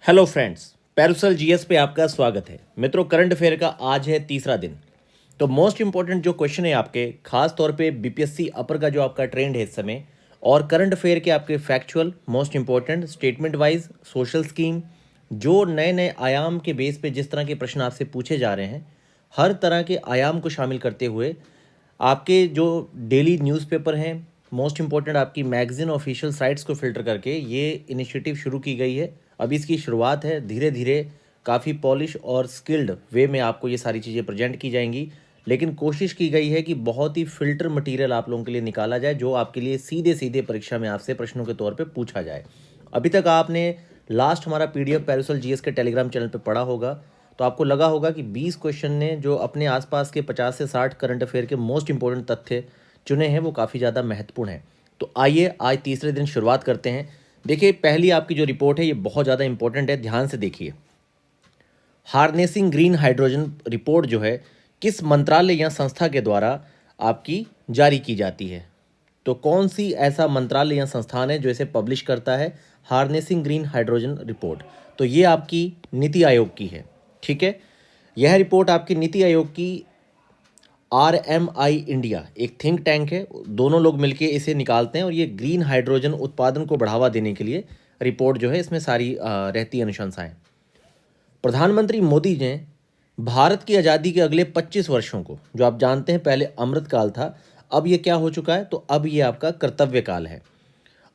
Hello friends, पेरुसल GS पे आपका स्वागत है। मित्रों, करंट अफेयर का आज है तीसरा दिन। तो मोस्ट इंपॉर्टेंट जो क्वेश्चन है आपके, खास तौर पे बीपीएससी अपर का जो आपका ट्रेंड है इस समय, और करंट अफेयर के आपके factual most important statement wise social scheme, जो नए नए आयाम के बेस पे जिस तरह के प्रश्न आपसे पूछे जा रहे हैं, हर तरह के आयाम को शामिल करते हुए आपके जो डेली न्यूज़पेपर हैं, मोस्ट इंपॉर्टेंट आपकी मैगजीन ऑफिशियल साइट्स को फिल्टर करके ये इनिशिएटिव शुरू की गई है। अभी इसकी शुरुआत है, धीरे धीरे काफ़ी पॉलिश और स्किल्ड वे में आपको ये सारी चीज़ें प्रेजेंट की जाएंगी, लेकिन कोशिश की गई है कि बहुत ही फिल्टर मटेरियल आप लोगों के लिए निकाला जाए, जो आपके लिए सीधे सीधे परीक्षा में आपसे प्रश्नों के तौर पे पूछा जाए। अभी तक आपने लास्ट हमारा पीडीएफ पेरुसल जीएस के टेलीग्राम चैनल पे पढ़ा होगा, तो आपको लगा होगा कि 20 क्वेश्चन ने जो अपने आसपास के 50 से 60 करंट अफेयर के मोस्ट इंपॉर्टेंट तथ्य चुने हैं, वो काफ़ी ज़्यादा महत्वपूर्ण है। तो आइए आज तीसरे दिन शुरुआत करते हैं। देखिए, पहली आपकी जो रिपोर्ट है ये बहुत ज़्यादा इंपॉर्टेंट है, ध्यान से देखिए। हार्नेसिंग ग्रीन हाइड्रोजन रिपोर्ट जो है किस मंत्रालय या संस्था के द्वारा आपकी जारी की जाती है? तो कौन सी ऐसा मंत्रालय या संस्थान है जो इसे पब्लिश करता है, हार्नेसिंग ग्रीन हाइड्रोजन रिपोर्ट? तो ये आपकी नीति आयोग की है, ठीक है। यह रिपोर्ट आपकी नीति आयोग की RMI इंडिया एक थिंक टैंक है, दोनों लोग मिलके इसे निकालते हैं, और ये ग्रीन हाइड्रोजन उत्पादन को बढ़ावा देने के लिए रिपोर्ट जो है इसमें सारी रहती अनुशंसाएं। प्रधानमंत्री मोदी ने भारत की आज़ादी के अगले 25 वर्षों को, जो आप जानते हैं पहले अमृतकाल था, अब ये क्या हो चुका है, तो अब ये आपका कर्तव्य काल है।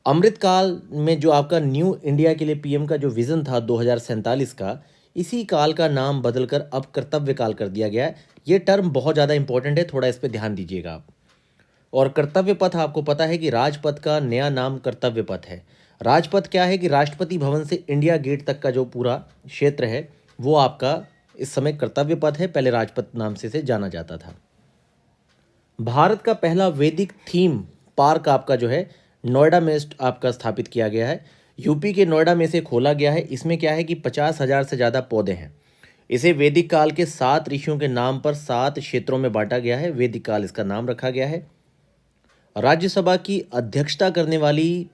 अमृतकाल में जो आपका न्यू इंडिया के लिए पीएम का जो विज़न था 2047 का, इसी काल का नाम बदलकर अब कर्तव्य काल कर दिया गया है। ये टर्म बहुत ज़्यादा इंपॉर्टेंट है, थोड़ा इस पर ध्यान दीजिएगा आप। और कर्तव्य पथ, आपको पता है कि राजपथ का नया नाम कर्तव्य पथ है। राजपथ क्या है कि राष्ट्रपति भवन से इंडिया गेट तक का जो पूरा क्षेत्र है वो आपका इस समय कर्तव्य पथ है, पहले राजपथ नाम से इसे जाना जाता था। भारत का पहला वैदिक थीम पार्क आपका जो है नोएडा में आपका स्थापित किया गया है। यूपी के नोएडा में से खोला गया है। इसमें क्या है कि 50,000 से ज़्यादा पौधे हैं। इसे वैदिक काल के 7 ऋषियों के नाम पर 7 क्षेत्रों में बांटा गया है, वैदिक काल इसका नाम रखा गया है। राज्यसभा की अध्यक्षता करने वाली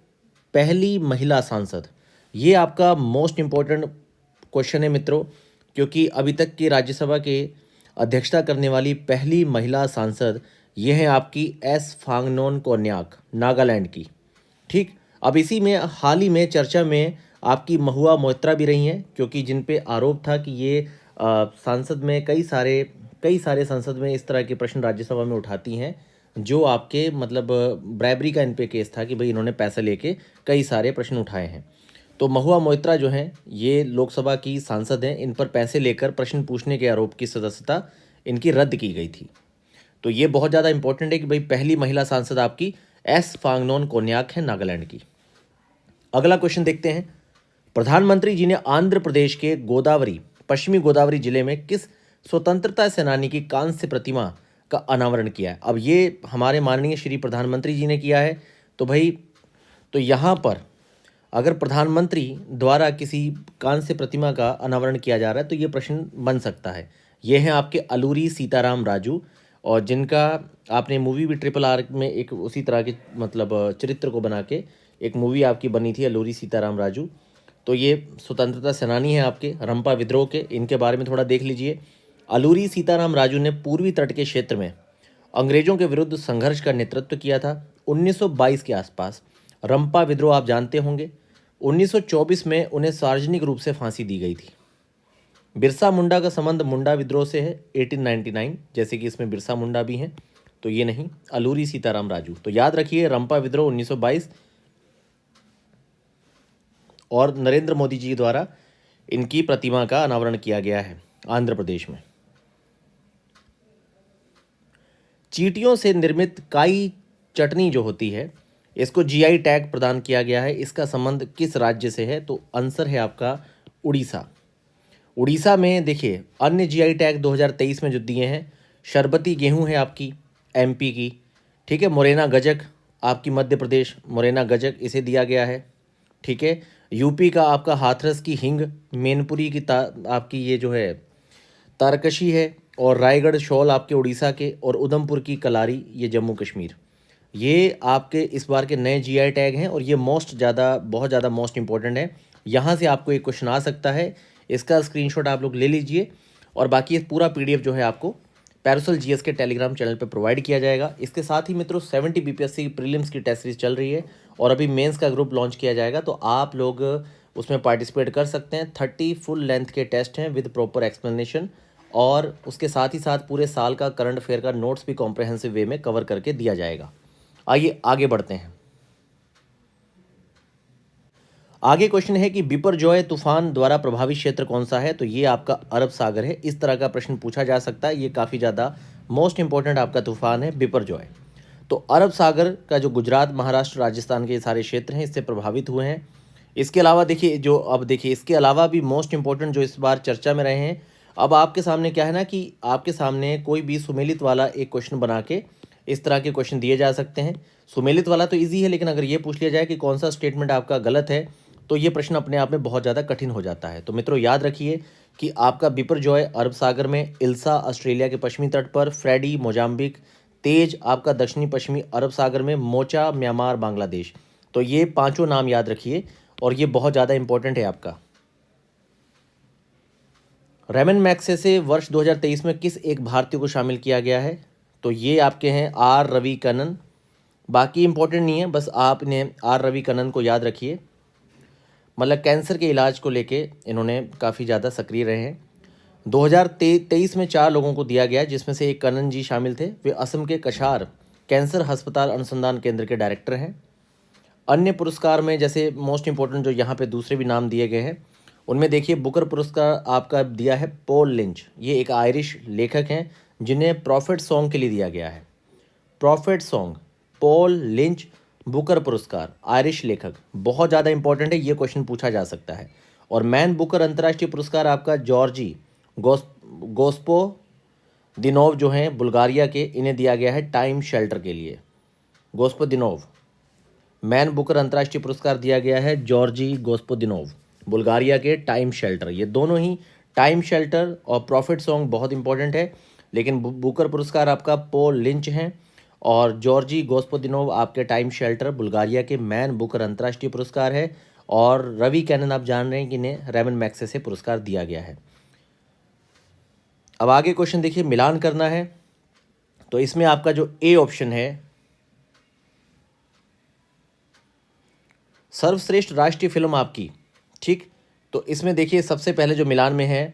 पहली महिला सांसद, ये आपका मोस्ट इम्पोर्टेंट क्वेश्चन है मित्रों, क्योंकि अभी तक की राज्यसभा के अध्यक्षता करने वाली पहली महिला सांसद ये है आपकी एस फांगनोन कोन्याक, नागालैंड की। ठीक, अब इसी में हाल ही में चर्चा में आपकी महुआ मोइत्रा भी रही हैं, क्योंकि जिन पे आरोप था कि ये सांसद में कई सारे संसद में इस तरह के प्रश्न राज्यसभा में उठाती हैं, जो आपके मतलब ब्राइबरी का इन पे केस था कि भाई इन्होंने पैसे लेके कई सारे प्रश्न उठाए हैं। तो महुआ मोइत्रा जो हैं ये लोकसभा की सांसद हैं, इन पर पैसे लेकर प्रश्न पूछने के आरोप की सदस्यता इनकी रद्द की गई थी। तो ये बहुत ज़्यादा इंपॉर्टेंट है कि भाई पहली महिला सांसद आपकी एस फांगनोन कोन्याक है, नागालैंड की। अगला क्वेश्चन देखते हैं। प्रधानमंत्री जी ने आंध्र प्रदेश के पश्चिमी गोदावरी जिले में किस स्वतंत्रता सेनानी की कांस्य प्रतिमा का अनावरण किया है? अब ये हमारे माननीय श्री प्रधानमंत्री जी ने किया है। तो भाई, तो यहाँ पर अगर प्रधानमंत्री द्वारा किसी कांस्य प्रतिमा का अनावरण किया जा रहा है तो ये प्रश्न बन सकता है। ये हैं आपके अलूरी सीताराम राजू, और जिनका आपने मूवी भी RRR में एक उसी तरह के मतलब चरित्र को बना के एक मूवी आपकी बनी थी, अलूरी सीताराम राजू। तो ये स्वतंत्रता सेनानी है आपके रंपा विद्रोह के, इनके बारे में थोड़ा देख लीजिए। अलूरी सीताराम राजू ने पूर्वी तट के क्षेत्र में अंग्रेजों के विरुद्ध संघर्ष का नेतृत्व किया था 1922 के आसपास। रंपा विद्रोह आप जानते होंगे, 1924 में उन्हें सार्वजनिक रूप से फांसी दी गई थी। बिरसा मुंडा का संबंध मुंडा विद्रोह से है 1899, जैसे कि इसमें बिरसा मुंडा भी हैं, तो ये नहीं, अलूरी सीताराम राजू। तो याद रखिए, रंपा विद्रोह 1922, और नरेंद्र मोदी जी द्वारा इनकी प्रतिमा का अनावरण किया गया है आंध्र प्रदेश में। चींटियों से निर्मित काई चटनी जो होती है, इसको GI टैग प्रदान किया गया है। इसका संबंध किस राज्य से है? तो आंसर है आपका उड़ीसा। उड़ीसा में देखिए, अन्य GI टैग 2023 में जो दिए हैं, शरबती गेहूं है आपकी MP की, ठीक है। मोरेना गजक आपकी मध्य प्रदेश, मोरेना गजक इसे दिया गया है, ठीक है। यूपी का आपका हाथरस की हिंग, मैनपुरी की आपकी ये जो है तारकशी है, और रायगढ़ शॉल आपके उड़ीसा के, और उधमपुर की कलारी ये जम्मू कश्मीर। ये आपके इस बार के नए GI टैग हैं, और ये बहुत ज़्यादा मोस्ट इंपॉर्टेंट है। यहाँ से आपको एक क्वेश्चन आ सकता है, इसका स्क्रीनशॉट आप लोग ले लीजिए। और बाकी ये पूरा पीडीएफ जो है आपको पैरासोल जीएस के टेलीग्राम चैनल पर प्रोवाइड किया जाएगा। इसके साथ ही मित्रों 70 बीपीएससी प्रीलिम्स की टेस्ट सीरीज चल रही है और अभी मेंस का ग्रुप लॉन्च किया जाएगा, तो आप लोग उसमें पार्टिसिपेट कर सकते हैं। 30 फुल लेंथ के टेस्ट हैं विद प्रॉपर एक्सप्लेनेशन, और उसके साथ ही साथ पूरे साल का करंट अफेयर का नोट्स भी कॉम्प्रहेंसिव वे में कवर करके दिया जाएगा। आइए आगे बढ़ते हैं। आगे क्वेश्चन है कि बिपरजॉय तूफान द्वारा प्रभावित क्षेत्र कौन सा है, तो ये आपका अरब सागर है। इस तरह का प्रश्न पूछा जा सकता है, ये काफ़ी ज़्यादा मोस्ट इंपॉर्टेंट आपका तूफान है बिपरजॉय। तो अरब सागर का जो गुजरात, महाराष्ट्र, राजस्थान के सारे क्षेत्र हैं इससे प्रभावित हुए हैं। इसके अलावा देखिए इसके अलावा भी मोस्ट इंपॉर्टेंट जो इस बार चर्चा में रहे हैं, अब आपके सामने क्या है ना कि आपके सामने कोई भी सुमेलित वाला एक क्वेश्चन बना के इस तरह के क्वेश्चन दिए जा सकते हैं। सुमेलित वाला तो ईजी है, लेकिन अगर ये पूछ लिया जाए कि कौन सा स्टेटमेंट आपका गलत है, तो ये प्रश्न अपने आप में बहुत ज़्यादा कठिन हो जाता है। तो मित्रों याद रखिए कि आपका बिपरजॉय अरब सागर में, इल्सा ऑस्ट्रेलिया के पश्चिमी तट पर, फ्रेडी मोजाम्बिक, तेज आपका दक्षिणी पश्चिमी अरब सागर में, मोचा म्यांमार बांग्लादेश। तो ये पांचों नाम याद रखिए और ये बहुत ज़्यादा इंपॉर्टेंट है आपका। रेमन मैग्सेसे वर्ष 2023 में किस एक भारतीय को शामिल किया गया है, तो ये आपके हैं आर रवि कन्नन। बाकी इंपॉर्टेंट नहीं है, बस आपने आर रवि कन्नन को याद रखिए। मतलब कैंसर के इलाज को लेके इन्होंने काफ़ी ज़्यादा सक्रिय रहे हैं। 2023 में 4 लोगों को दिया गया, जिसमें से एक कन्नन जी शामिल थे। वे असम के कछार कैंसर अस्पताल अनुसंधान केंद्र के डायरेक्टर हैं। अन्य पुरस्कार में जैसे मोस्ट इंपॉर्टेंट जो यहाँ पे दूसरे भी नाम दिए गए हैं, उनमें देखिए बुकर पुरस्कार आपका दिया है पॉल लिंच। ये एक आयरिश लेखक हैं जिन्हें प्रॉफिट सॉन्ग के लिए दिया गया है। Profit song, Paul lynch, Booker पुरस्कार, आयरिश लेखक, बहुत ज़्यादा इंपॉर्टेंट है, ये क्वेश्चन पूछा जा सकता है। और मैन बुकर अंतर्राष्ट्रीय पुरस्कार आपका जॉर्जी गोस्पो दिनोव जो हैं बुल्गारिया के, इन्हें दिया गया है टाइम शेल्टर के लिए। गोस्पोदिनोव, मैन बुकर अंतर्राष्ट्रीय पुरस्कार दिया गया है जॉर्जी गोस्पोदिनोव, बुल्गारिया के टाइम शेल्टर। ये दोनों ही, टाइम शेल्टर और प्रॉफिट सॉन्ग बहुत इंपॉर्टेंट है, लेकिन बुकर पुरस्कार आपका पॉल लिंच हैं और जॉर्जी गोस्पोदिनोव आपके टाइम शेल्टर बुल्गारिया के मैन बुकर अंतर्राष्ट्रीय पुरस्कार है। और रवि कैनन आप जान रहे हैं कि इन्हें रेमन मैग्सेसे पुरस्कार दिया गया है। अब आगे क्वेश्चन देखिए, मिलान करना है, तो इसमें आपका जो ए ऑप्शन है सर्वश्रेष्ठ राष्ट्रीय फिल्म आपकी, ठीक, तो इसमें देखिए सबसे पहले जो मिलान में है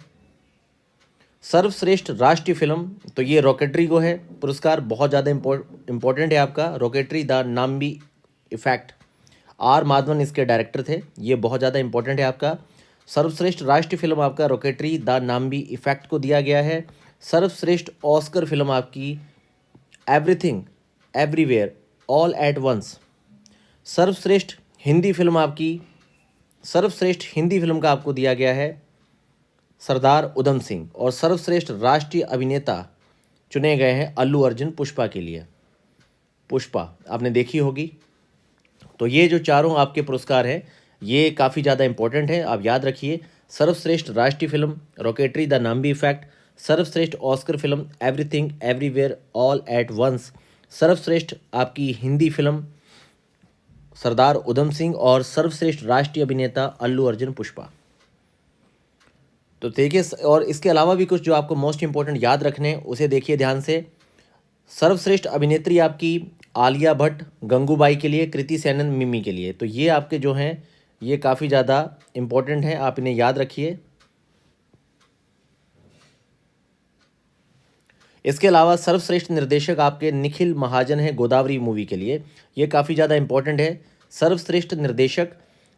सर्वश्रेष्ठ राष्ट्रीय फिल्म, तो ये रॉकेटरी को है पुरस्कार, बहुत ज़्यादा इंपॉर्टेंट है आपका। Rocketry the Nambi effect, R Madhavan इसके डायरेक्टर थे, ये बहुत ज़्यादा इंपॉर्टेंट है आपका। सर्वश्रेष्ठ राष्ट्रीय फिल्म आपका रॉकेटरी द नाम्बी इफेक्ट को दिया गया है। सर्वश्रेष्ठ ऑस्कर फिल्म आपकी everything everywhere all at once. सर्वश्रेष्ठ हिंदी फिल्म आपकी, सर्वश्रेष्ठ हिंदी फिल्म का आपको दिया गया है सरदार उधम सिंह। और सर्वश्रेष्ठ राष्ट्रीय अभिनेता चुने गए हैं अल्लू अर्जुन पुष्पा के लिए। पुष्पा आपने देखी होगी। तो ये जो चारों आपके पुरस्कार हैं ये काफ़ी ज़्यादा इंपॉर्टेंट है, आप याद रखिए। सर्वश्रेष्ठ राष्ट्रीय film Rocketry the Nambi effect, सर्वश्रेष्ठ Oscar film everything everywhere all at once, सर्वश्रेष्ठ आपकी हिंदी फिल्म सरदार उधम सिंह, और सर्वश्रेष्ठ राष्ट्रीय अभिनेता अल्लू अर्जुन पुष्पा। तो देखिए, और इसके अलावा भी कुछ जो आपको मोस्ट इंपॉर्टेंट याद रखने उसे देखिए ध्यान से। सर्वश्रेष्ठ अभिनेत्री आपकी आलिया भट्ट गंगूबाई के लिए, कृति सेनन मिमी के लिए। तो ये आपके जो हैं ये काफ़ी ज़्यादा इंपॉर्टेंट हैं, आप इन्हें याद रखिए। इसके अलावा सर्वश्रेष्ठ निर्देशक आपके निखिल महाजन है गोदावरी मूवी के लिए, ये काफ़ी ज़्यादा इंपॉर्टेंट है। सर्वश्रेष्ठ निर्देशक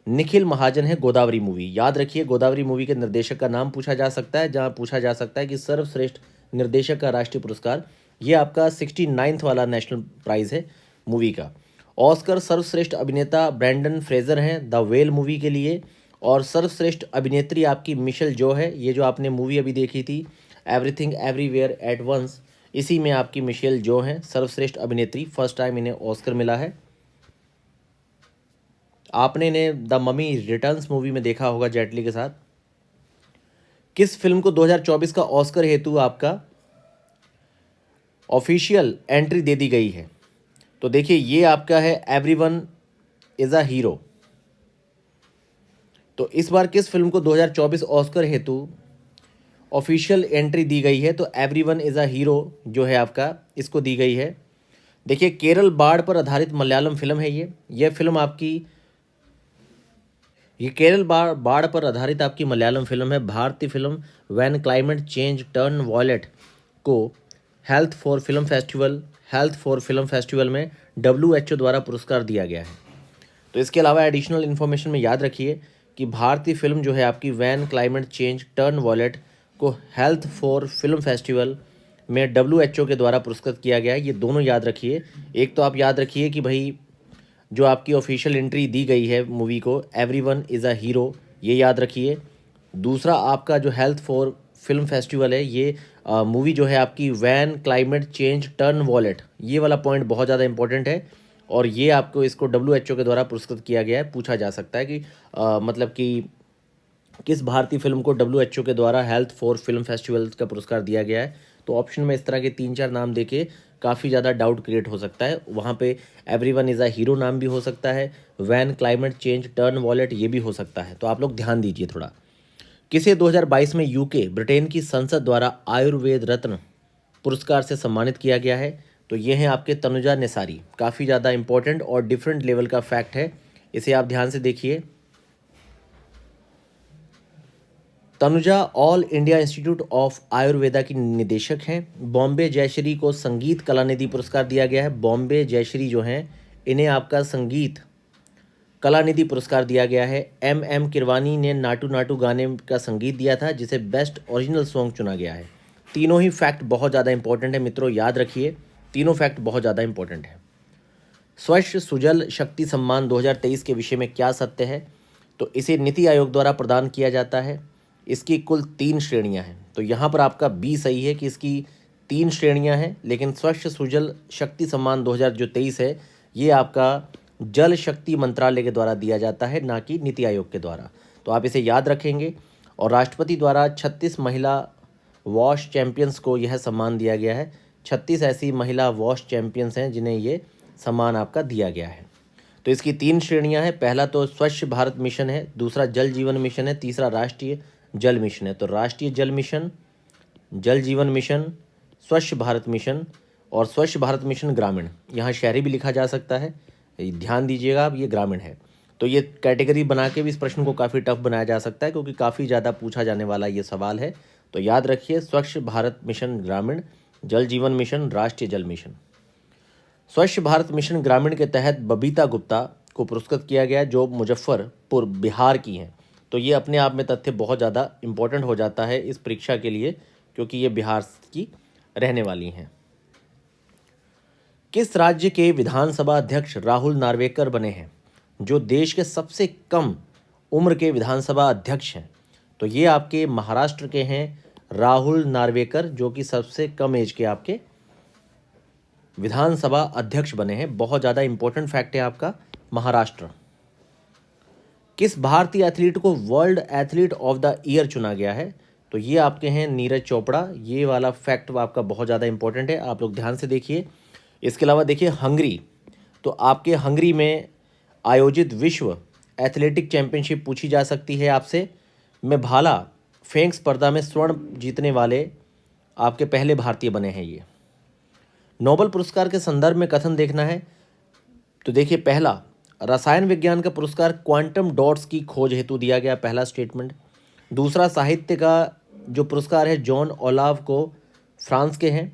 निखिल महाजन है गोदावरी मूवी, याद रखिए। गोदावरी मूवी के निर्देशक का नाम पूछा जा सकता है, जहां पूछा जा सकता है कि सर्वश्रेष्ठ निर्देशक का राष्ट्रीय पुरस्कार, ये आपका 69वां वाला नेशनल प्राइज़ है मूवी का। ऑस्कर सर्वश्रेष्ठ अभिनेता ब्रैंडन फ्रेजर हैं द वेल मूवी के लिए। और सर्वश्रेष्ठ अभिनेत्री आपकी मिशेल जो है, ये जो आपने मूवी अभी देखी थी एवरीथिंग एवरीवेयर एट वंस, इसी में आपकी मिशेल जो हैं सर्वश्रेष्ठ अभिनेत्री, फर्स्ट टाइम इन्हें ऑस्कर मिला है। आपने इन्हें द ममी रिटर्न्स मूवी में देखा होगा जेटली के साथ। किस फिल्म को 2024 का ऑस्कर हेतु आपका ऑफिशियल एंट्री दे दी गई है, तो देखिए ये आपका है एवरीवन इज़ अ हीरो। तो इस बार किस फिल्म को 2024 ऑस्कर हेतु ऑफिशियल एंट्री दी गई है? तो एवरीवन इज़ अ हीरो जो है आपका, इसको दी गई है। देखिए, केरल बाढ़ पर आधारित मलयालम फिल्म है ये फिल्म आपकी, ये केरल बाढ़ पर आधारित आपकी मलयालम फिल्म है। भारतीय film when climate change turn violet को हेल्थ फॉर फिल्म फेस्टिवल में WHO द्वारा पुरस्कार दिया गया है। तो इसके अलावा एडिशनल इन्फॉर्मेशन में याद रखिए कि भारतीय फिल्म जो है आपकी when climate change turn violet को हेल्थ फॉर फिल्म फेस्टिवल में WHO के द्वारा पुरस्कृत किया गया है। ये दोनों याद रखिए। एक तो आप याद रखिए कि भाई जो आपकी ऑफिशियल एंट्री दी गई है मूवी को, एवरीवन इज़ अ हीरो, ये याद रखिए। दूसरा आपका जो हेल्थ फॉर फिल्म फेस्टिवल है, ये मूवी जो है आपकी when climate change turn wallet, ये वाला पॉइंट बहुत ज़्यादा इंपॉर्टेंट है। और ये आपको इसको WHO के द्वारा पुरस्कृत किया गया है। पूछा जा सकता है कि मतलब कि किस भारतीय फिल्म को WHO के द्वारा हेल्थ फॉर फिल्म फेस्टिवल का पुरस्कार दिया गया है? तो ऑप्शन में इस तरह के 3-4 नाम देके काफ़ी ज़्यादा डाउट क्रिएट हो सकता है। वहाँ पे एवरीवन इज़ अ हीरो नाम भी हो सकता है, when climate change turn wallet ये भी हो सकता है। तो आप लोग ध्यान दीजिए थोड़ा। किसे 2022 में यूके ब्रिटेन की संसद द्वारा आयुर्वेद रत्न पुरस्कार से सम्मानित किया गया है? तो ये हैं आपके तनुजा नेसारी। काफ़ी ज़्यादा इंपॉर्टेंट और डिफरेंट लेवल का फैक्ट है, इसे आप ध्यान से देखिए। Tanuja all India institute of Ayurveda की निदेशक हैं। बॉम्बे जयश्री को संगीत कलानिधि पुरस्कार दिया गया है। बॉम्बे जयश्री जो हैं, इन्हें आपका संगीत कलानिधि पुरस्कार दिया गया है। MM किरवानी ने नाटू नाटू गाने का संगीत दिया था, जिसे बेस्ट ओरिजिनल सॉन्ग चुना गया है। तीनों ही फैक्ट बहुत ज़्यादा इंपॉर्टेंट है मित्रों, याद रखिए, तीनों फैक्ट बहुत ज़्यादा इंपॉर्टेंट है। स्वच्छ सुजल शक्ति सम्मान 2023 के विषय में क्या सत्य है? तो इसे नीति आयोग द्वारा प्रदान किया जाता है। इसकी कुल 3 श्रेणियां हैं। तो यहाँ पर आपका बी सही है कि इसकी 3 श्रेणियां हैं, लेकिन स्वच्छ सुजल शक्ति सम्मान 2023 है, ये आपका जल शक्ति मंत्रालय के द्वारा दिया जाता है, ना कि नीति आयोग के द्वारा। तो आप इसे याद रखेंगे। और राष्ट्रपति द्वारा 36 महिला वॉश चैंपियंस को यह सम्मान दिया गया है। 36 ऐसी महिला वॉश चैंपियंस हैं जिन्हें ये सम्मान आपका दिया गया है। तो इसकी 3 श्रेणियां हैं। पहला तो स्वच्छ भारत मिशन है, दूसरा जल जीवन मिशन है, तीसरा राष्ट्रीय जल मिशन है। तो राष्ट्रीय जल मिशन, जल जीवन मिशन, स्वच्छ भारत मिशन और स्वच्छ भारत मिशन ग्रामीण, यहाँ शहरी भी लिखा जा सकता है, ध्यान दीजिएगा आप, ये ग्रामीण है। तो ये कैटेगरी बना के भी इस प्रश्न को काफ़ी टफ बनाया जा सकता है, क्योंकि काफ़ी ज़्यादा पूछा जाने वाला ये सवाल है। तो याद रखिए, स्वच्छ भारत मिशन ग्रामीण, जल जीवन मिशन, राष्ट्रीय जल मिशन। स्वच्छ भारत मिशन ग्रामीण के तहत बबीता गुप्ता को पुरस्कृत किया गया, जो मुजफ्फरपुर बिहार की हैं। तो ये अपने आप में तथ्य बहुत ज़्यादा इम्पोर्टेंट हो जाता है इस परीक्षा के लिए, क्योंकि ये बिहार की रहने वाली हैं। किस राज्य के विधानसभा अध्यक्ष राहुल नार्वेकर बने हैं, जो देश के सबसे कम उम्र के विधानसभा अध्यक्ष हैं? तो ये आपके महाराष्ट्र के हैं राहुल नार्वेकर, जो कि सबसे कम एज के आपके विधानसभा अध्यक्ष बने हैं। बहुत ज़्यादा इंपॉर्टेंट फैक्ट है आपका, महाराष्ट्र। किस भारतीय एथलीट को world athlete of the year चुना गया है? तो ये आपके हैं नीरज चोपड़ा। ये वाला फैक्ट आपका बहुत ज़्यादा इंपॉर्टेंट है, आप लोग ध्यान से देखिए। इसके अलावा देखिए हंगरी, तो आपके हंगरी में आयोजित विश्व एथलेटिक चैंपियनशिप पूछी जा सकती है आपसे। में भाला फेंक स्पर्धा में स्वर्ण जीतने वाले आपके पहले भारतीय बने हैं ये। नोबेल पुरस्कार के संदर्भ में कथन देखना है। तो देखिए, पहला रसायन विज्ञान का पुरस्कार क्वांटम डॉट्स की खोज हेतु दिया गया, पहला स्टेटमेंट। दूसरा साहित्य का जो पुरस्कार है जॉन ओलाव को, फ्रांस के हैं,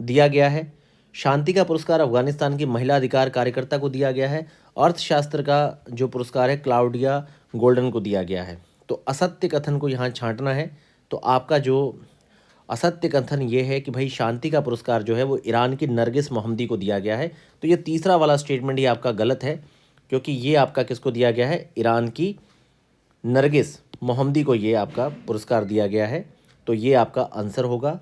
दिया गया है। शांति का पुरस्कार अफगानिस्तान की महिला अधिकार कार्यकर्ता को दिया गया है। अर्थशास्त्र का जो पुरस्कार है क्लाउडिया गोल्डन को दिया गया है। तो असत्य कथन को यहाँ छांटना है। तो आपका जो असत्य कथन ये है कि भाई शांति का पुरस्कार जो है वो ईरान की नरगिस मोहम्मदी को दिया गया है। तो ये तीसरा वाला स्टेटमेंट ये आपका गलत है, क्योंकि ये आपका किसको दिया गया है? ईरान की नरगिस मोहम्मदी को ये आपका पुरस्कार दिया गया है। तो ये आपका आंसर होगा।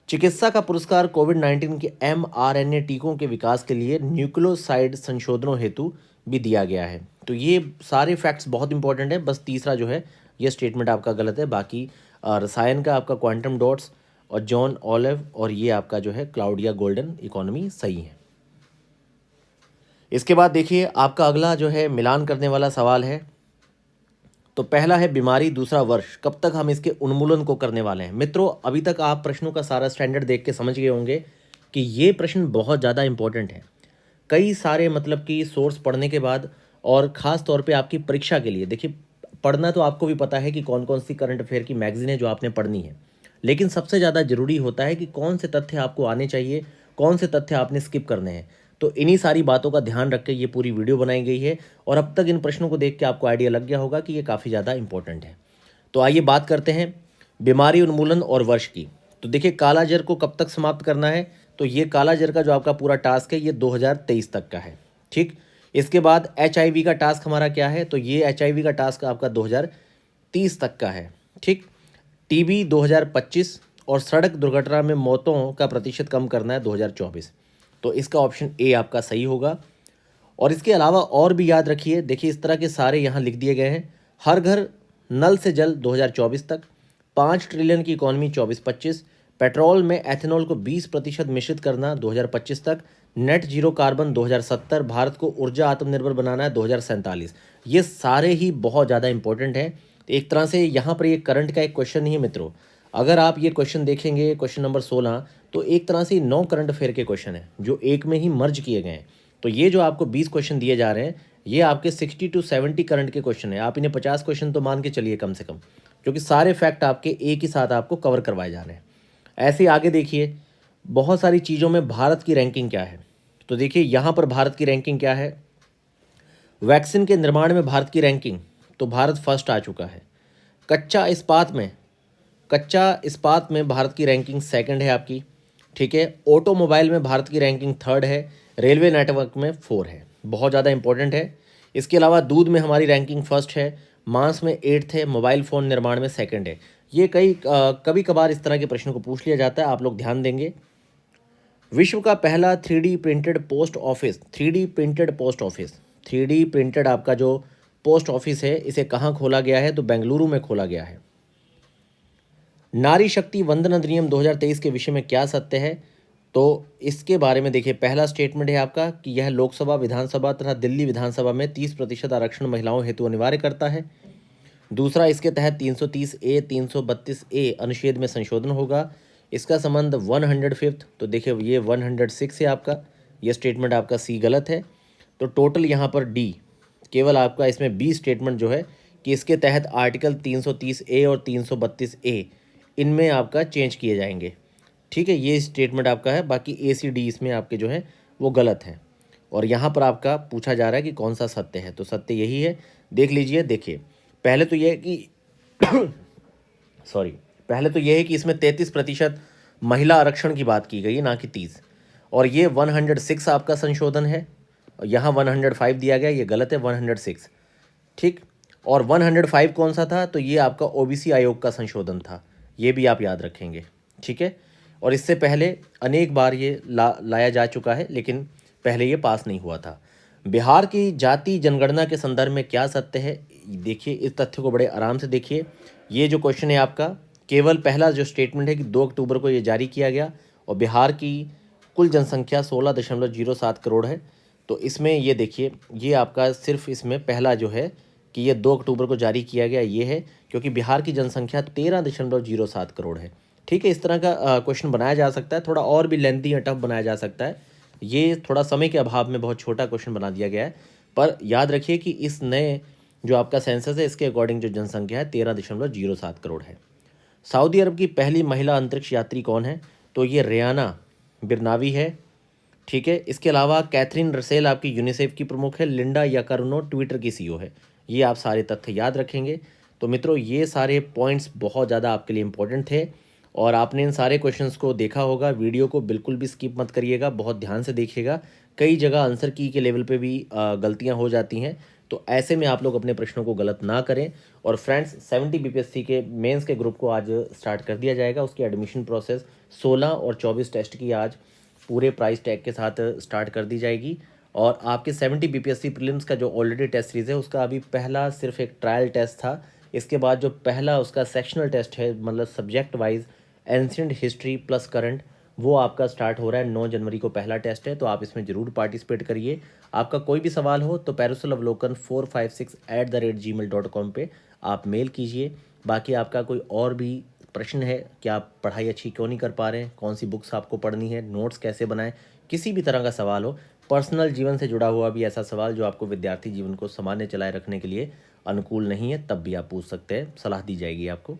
चिकित्सा का पुरस्कार कोविड-19 के mRNA टीकों के विकास के लिए न्यूक्लियोसाइड संशोधनों हेतु भी दिया गया है। तो ये सारे फैक्ट्स बहुत इंपॉर्टेंट है, बस तीसरा जो है ये स्टेटमेंट आपका गलत है। बाकी रसायन का आपका क्वांटम डॉट्स और जॉन ओलिव और ये आपका जो है क्लाउडिया गोल्डन इकोनॉमी सही है। इसके बाद देखिए आपका अगला जो है मिलान करने वाला सवाल है। तो पहला है बीमारी, दूसरा वर्ष, कब तक हम इसके उन्मूलन को करने वाले हैं। मित्रों, अभी तक आप प्रश्नों का सारा स्टैंडर्ड देख के समझ गए होंगे कि ये प्रश्न बहुत ज़्यादा इंपॉर्टेंट है। कई सारे मतलब कि सोर्स पढ़ने के बाद और ख़ास तौर पे आपकी परीक्षा के लिए, देखिए पढ़ना तो आपको भी पता है कि कौन कौन सी करंट अफेयर की मैगजीन है जो आपने पढ़नी है, लेकिन सबसे ज़्यादा ज़रूरी होता है कि कौन से तथ्य आपको आने चाहिए, कौन से तथ्य आपने स्किप करने हैं। तो इन्हीं सारी बातों का ध्यान रख के ये पूरी वीडियो बनाई गई है और अब तक इन प्रश्नों को देख के आपको आइडिया लग गया होगा कि ये काफ़ी ज़्यादा इंपॉर्टेंट है। तो आइए बात करते हैं बीमारी उन्मूलन और वर्ष की। तो देखिए, काला जर को कब तक समाप्त करना है, तो ये काला जर का जो आपका पूरा टास्क है ये 2023 तक का है। ठीक, इसके बाद HIV का टास्क हमारा क्या है, तो ये HIV का टास्क आपका 2030 तक का है। ठीक, TB 2025 और सड़क दुर्घटना में मौतों का प्रतिशत कम करना है 2024। तो इसका ऑप्शन ए आपका सही होगा। और इसके अलावा और भी याद रखिए, देखिए इस तरह के सारे यहाँ लिख दिए गए हैं। हर घर नल से जल 2024 तक, 5 ट्रिलियन की इकॉनमी 24-25, पेट्रोल में एथेनॉल को 20% मिश्रित करना 2025 तक, नेट जीरो कार्बन 2070, भारत को ऊर्जा आत्मनिर्भर बनाना है 2047। ये सारे ही बहुत ज़्यादा इंपॉर्टेंट हैं। एक तरह से यहाँ पर ये करंट का एक क्वेश्चन नहीं है मित्रों। अगर आप ये क्वेश्चन देखेंगे, क्वेश्चन नंबर 16, तो एक तरह से 9 करंट अफेयर के क्वेश्चन हैं जो एक में ही मर्ज किए गए हैं। तो ये जो आपको 20 क्वेश्चन दिए जा रहे हैं, ये आपके 60 to 70 करंट के क्वेश्चन है। आप इन्हें 50 क्वेश्चन तो मान के चलिए कम से कम, क्योंकि सारे फैक्ट आपके एक ही साथ आपको कवर करवाए जा रहे हैं। ऐसे आगे देखिए, बहुत सारी चीज़ों में भारत की रैंकिंग क्या है। तो देखिए यहाँ पर भारत की रैंकिंग क्या है। वैक्सीन के निर्माण में भारत की रैंकिंग, तो भारत फर्स्ट आ चुका है। कच्चा इस्पात में भारत की रैंकिंग सेकंड है आपकी। ठीक है, ऑटोमोबाइल में भारत की रैंकिंग थर्ड है, रेलवे नेटवर्क में 4 है। बहुत ज़्यादा इंपॉर्टेंट है। इसके अलावा दूध में हमारी रैंकिंग फर्स्ट है, मांस में 8th है, मोबाइल फ़ोन निर्माण में सेकंड है। ये कभी कभार इस तरह के प्रश्नों को पूछ लिया जाता है, आप लोग ध्यान देंगे। विश्व का पहला 3D printed post office, 3D printed आपका जो पोस्ट ऑफिस है, इसे कहाँ खोला गया है, तो बेंगलुरु में खोला गया है। नारी शक्ति वंदन अधिनियम 2023 के विषय में क्या सत्य है, तो इसके बारे में देखिए, पहला स्टेटमेंट है आपका कि यह लोकसभा, विधानसभा तथा दिल्ली विधानसभा में 30% आरक्षण महिलाओं हेतु अनिवार्य करता है। दूसरा, इसके तहत 330A 332A अनुच्छेद में संशोधन होगा। इसका संबंध 105th, तो देखिए ये 106 है आपका, यह स्टेटमेंट आपका सी गलत है। तो टोटल यहाँ पर डी, केवल आपका इसमें बी स्टेटमेंट जो है कि इसके तहत आर्टिकल 330A और 332A इनमें आपका चेंज किए जाएंगे। ठीक है, ये स्टेटमेंट आपका है। बाकी ACD इसमें आपके जो है वो गलत है। और यहाँ पर आपका पूछा जा रहा है कि कौन सा सत्य है, तो सत्य यही है। देख लीजिए, देखिए पहले तो ये है कि पहले तो ये है कि इसमें 33% महिला आरक्षण की बात की गई है, ना कि 30। और ये 106 आपका संशोधन है, और यहाँ 105 दिया गया, ये गलत है, 106। ठीक, और 105 कौन सा था, तो ये आपका OBC आयोग का संशोधन था, ये भी आप याद रखेंगे। ठीक है, और इससे पहले अनेक बार ये लाया जा चुका है, लेकिन पहले ये पास नहीं हुआ था। बिहार की जाति जनगणना के संदर्भ में क्या सत्य है, देखिए इस तथ्य को बड़े आराम से देखिए। ये जो क्वेश्चन है आपका, केवल पहला जो स्टेटमेंट है कि 2 अक्टूबर को ये जारी किया गया और बिहार की कुल जनसंख्या 16.07 करोड़ है। तो इसमें ये देखिए, ये आपका सिर्फ इसमें पहला जो है कि ये 2 अक्टूबर को जारी किया गया, ये है क्योंकि बिहार की जनसंख्या 13.07 करोड़ है। ठीक है, इस तरह का क्वेश्चन बनाया जा सकता है, थोड़ा और भी लेंथी या टफ बनाया जा सकता है। ये थोड़ा समय के अभाव में बहुत छोटा क्वेश्चन बना दिया गया है, पर याद रखिए कि इस नए जो आपका सेंसस है, इसके अकॉर्डिंग जो जनसंख्या है 13.07 करोड़ है। सऊदी अरब की पहली महिला अंतरिक्ष यात्री कौन है, तो ये रेयाना बिरनावी है। ठीक है, इसके अलावा कैथरीन रसेल आपकी यूनिसेफ की प्रमुख है, लिंडा याकारुनो ट्विटर की CEO है। ये आप सारे तथ्य याद रखेंगे। तो मित्रों, ये सारे पॉइंट्स बहुत ज़्यादा आपके लिए इंपॉर्टेंट थे और आपने इन सारे क्वेश्चंस को देखा होगा। वीडियो को बिल्कुल भी स्किप मत करिएगा, बहुत ध्यान से देखिएगा। कई जगह आंसर की के लेवल पे भी गलतियां हो जाती हैं, तो ऐसे में आप लोग अपने प्रश्नों को गलत ना करें। और फ्रेंड्स, 70 BPSC के मेंस के ग्रुप को आज स्टार्ट कर दिया जाएगा। उसकी एडमिशन प्रोसेस 16 और 24 टेस्ट की आज पूरे प्राइस टैग के साथ स्टार्ट कर दी जाएगी। और आपके 70 BPSC प्रीलिम्स का जो ऑलरेडी टेस्ट सीरीज है, उसका अभी पहला सिर्फ एक ट्रायल टेस्ट था। इसके बाद जो पहला उसका सेक्शनल टेस्ट है, मतलब subject wise ancient history plus current, वो आपका स्टार्ट हो रहा है। 9 जनवरी को पहला टेस्ट है, तो आप इसमें ज़रूर पार्टिसिपेट करिए। आपका कोई भी सवाल हो तो पैरुसल अवलोकन 456@gmail.com पे आप मेल कीजिए। बाकी आपका कोई और भी प्रश्न है कि आप पढ़ाई अच्छी क्यों नहीं कर पा रहे हैं, कौन सी बुक्स आपको पढ़नी है, नोट्स कैसे बनाएं, किसी भी तरह का सवाल हो, पर्सनल जीवन से जुड़ा हुआ भी ऐसा सवाल जो आपको विद्यार्थी जीवन को सामान्य चलाए रखने के लिए अनुकूल नहीं है, तब भी आप पूछ सकते हैं, सलाह दी जाएगी आपको।